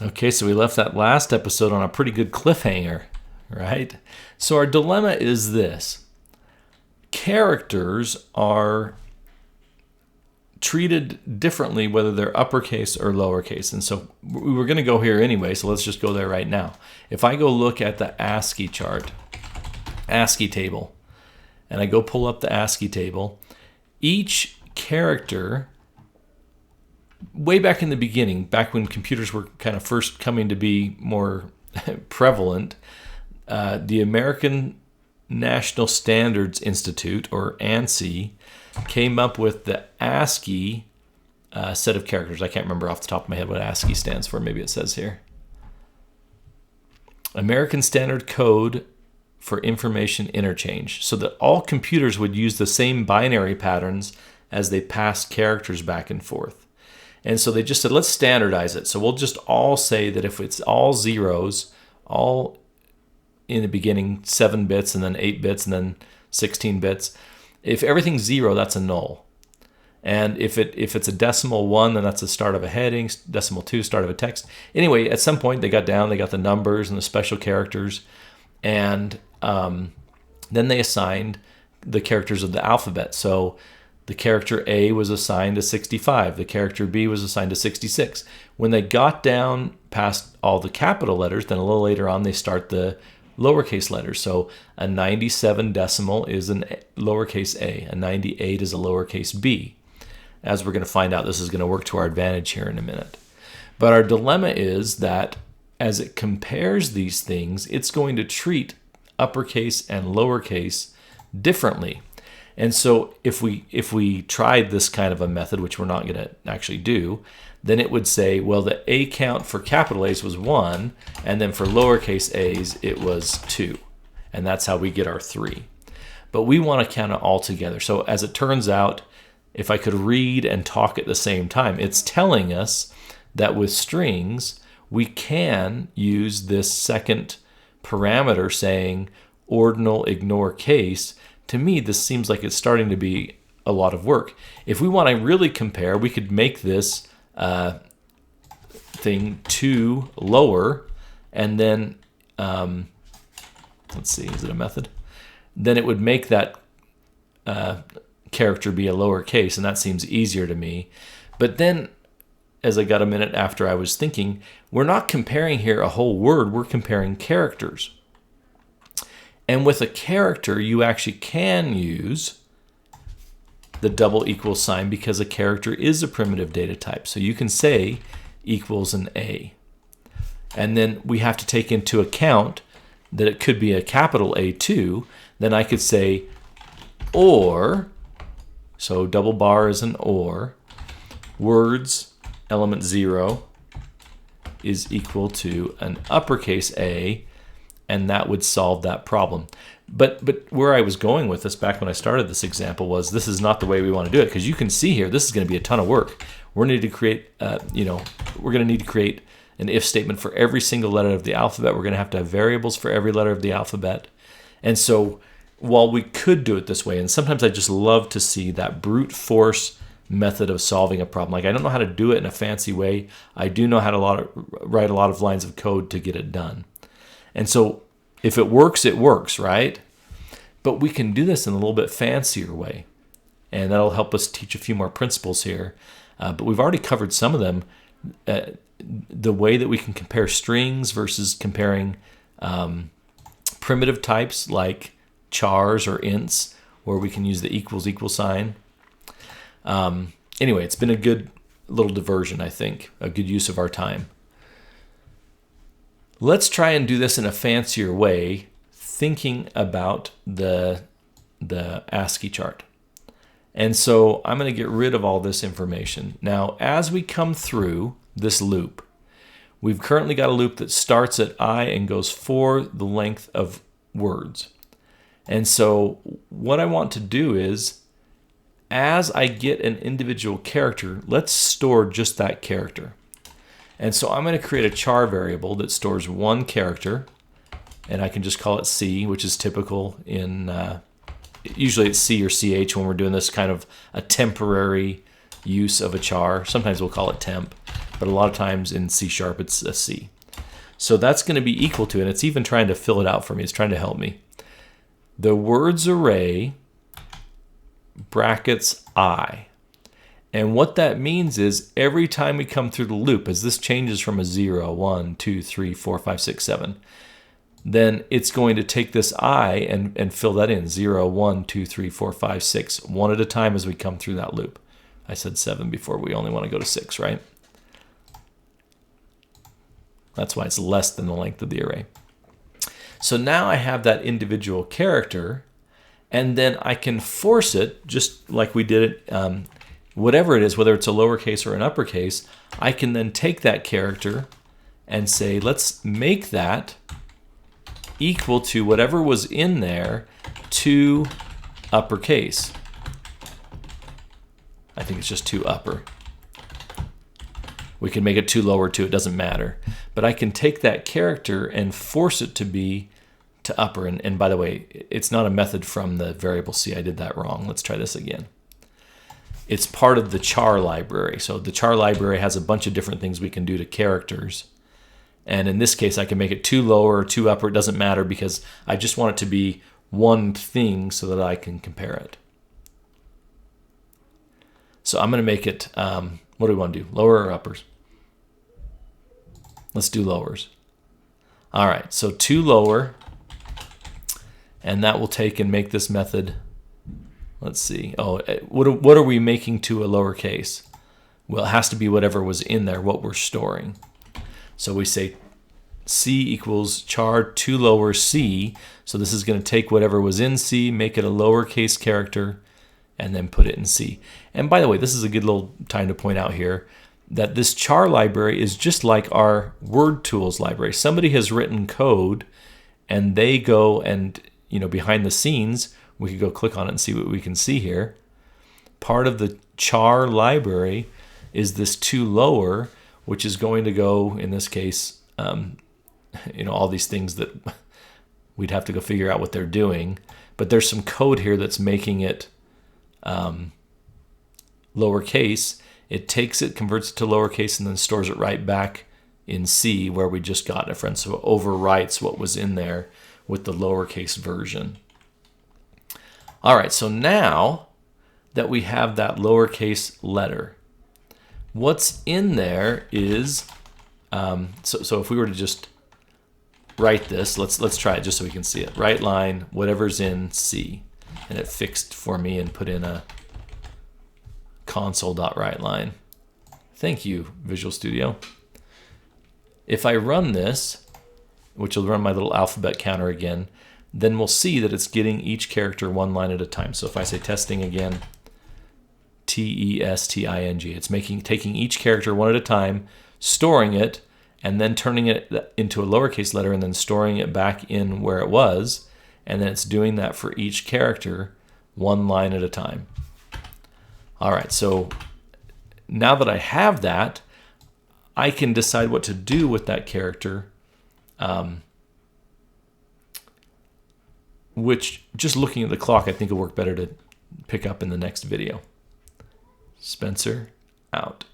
Okay, so we left that last episode on a pretty good cliffhanger, right? So our dilemma is this. Characters are treated differently whether they're uppercase or lowercase. And so we were going to go here anyway, so let's just go there right now. If I go look at the ASCII chart, ASCII table, and I go pull up the ASCII table, each character, way back in the beginning, back when computers were kind of first coming to be more prevalent, the American National Standards Institute, or ANSI, came up with the ASCII set of characters. I can't remember off the top of my head what ASCII stands for. Maybe it says here. American Standard Code for Information Interchange. So that all computers would use the same binary patterns as they passed characters back and forth. And so they just said, let's standardize it. So we'll just all say that if it's all zeros, all in the beginning 7 bits and then 8 bits and then 16 bits, if everything's 0, that's a null. And if it's a decimal 1, then that's the start of a heading, decimal 2, start of a text. Anyway, at some point they got the numbers and the special characters, and then they assigned the characters of the alphabet. So the character A was assigned to 65. The character B was assigned to 66. When they got down past all the capital letters, then a little later on they start the lowercase letters. So a 97 decimal is a lowercase a 98 is a lowercase b. As we're going to find out, this is going to work to our advantage here in a minute. But our dilemma is that as it compares these things, it's going to treat uppercase and lowercase differently. And so if we tried this kind of a method, which we're not going to actually do, then it would say, well, the A count for capital A's was 1, and then for lowercase a's, it was 2. And that's how we get our 3. But we want to count it all together. So as it turns out, if I could read and talk at the same time, it's telling us that with strings, we can use this second parameter saying ordinal ignore case. To me, this seems like it's starting to be a lot of work. If we want to really compare, we could make this thing 2 lower, and then, let's see, is it a method? Then it would make that character be a lower case, and that seems easier to me. But then, as I got a minute after I was thinking, we're not comparing here a whole word, we're comparing characters. And with a character, you actually can use the double equals sign because a character is a primitive data type. So you can say equals an A. And then we have to take into account that it could be a capital A too. Then I could say or, so double bar is an or, words element 0 is equal to an uppercase A, and that would solve that problem. But where I was going with this back when I started this example was this is not the way we want to do it, because you can see here this is going to be a ton of work. We're going to need to create, we're going to need to create an if statement for every single letter of the alphabet. We're going to have variables for every letter of the alphabet. And so while we could do it this way, and sometimes I just love to see that brute force method of solving a problem. Like I don't know how to do it in a fancy way. I do know how to write a lot of lines of code to get it done. And so if it works, right? But we can do this in a little bit fancier way. And that'll help us teach a few more principles here. But we've already covered some of them. The way that we can compare strings versus comparing primitive types like chars or ints, where we can use the equals sign. Anyway, it's been a good little diversion, I think, a good use of our time. Let's try and do this in a fancier way, thinking about the ASCII chart. And so I'm going to get rid of all this information. Now, as we come through this loop, we've currently got a loop that starts at I and goes for the length of words. And so what I want to do is, as I get an individual character, let's store just that character. And so I'm going to create a char variable that stores one character, and I can just call it C, which is typical in, usually it's C or CH when we're doing this kind of a temporary use of a char. Sometimes we'll call it temp. but a lot of times in C# it's a C. So that's going to be equal to, and it's even trying to fill it out for me. It's trying to help me. The words array brackets I. And what that means is every time we come through the loop, as this changes from a 0, 1, 2, 3, 4, 5, 6, 7, then it's going to take this I and fill that in. 0, 1, 2, 3, 4, 5, 6, one at a time as we come through that loop. I said 7 before. We only want to go to 6, right? That's why it's less than the length of the array. So now I have that individual character, and then I can force it, just like we did it, whatever it is, whether it's a lowercase or an uppercase, I can then take that character and say, let's make that equal to whatever was in there to uppercase. I think it's just 2 upper. We can make it 2 lower too, it doesn't matter. But I can take that character and force it to be to upper. And by the way, it's not a method from the variable C. I did that wrong. Let's try this again. It's part of the char library. So the char library has a bunch of different things we can do to characters. And in this case, I can make it 2 lower or 2 upper. It doesn't matter because I just want it to be one thing so that I can compare it. So I'm going to make it, what do we want to do? Lower or uppers? Let's do lowers. All right, so 2 lower, and that will take and make this method, let's see. Oh, what are we making to a lowercase? Well, it has to be whatever was in there, what we're storing. So we say C equals char 2 lower C. So this is going to take whatever was in C, make it a lowercase character, and then put it in C. And by the way, this is a good little time to point out here that this char library is just like our word tools library. Somebody has written code and they go and, behind the scenes, we could go click on it and see what we can see here. Part of the char library is this 2 lower, which is going to go, in this case, all these things that we'd have to go figure out what they're doing. But there's some code here that's making it lowercase. It takes it, converts it to lowercase, and then stores it right back in C where we just got it from. So it overwrites what was in there with the lowercase version. All right, so now that we have that lowercase letter, what's in there is, so if we were to just write this, let's try it just so we can see it. Right line, whatever's in C. And it fixed for me and put in a console.writeLine. Thank you, Visual Studio. If I run this, which will run my little alphabet counter again, then we'll see that it's getting each character 1 line at a time. So if I say testing again, T-E-S-T-I-N-G, it's taking each character 1 at a time, storing it, and then turning it into a lowercase letter and then storing it back in where it was, and then it's doing that for each character 1 line at a time. All right, so now that I have that, I can decide what to do with that character, which, just looking at the clock, I think will work better to pick up in the next video. Spencer, out.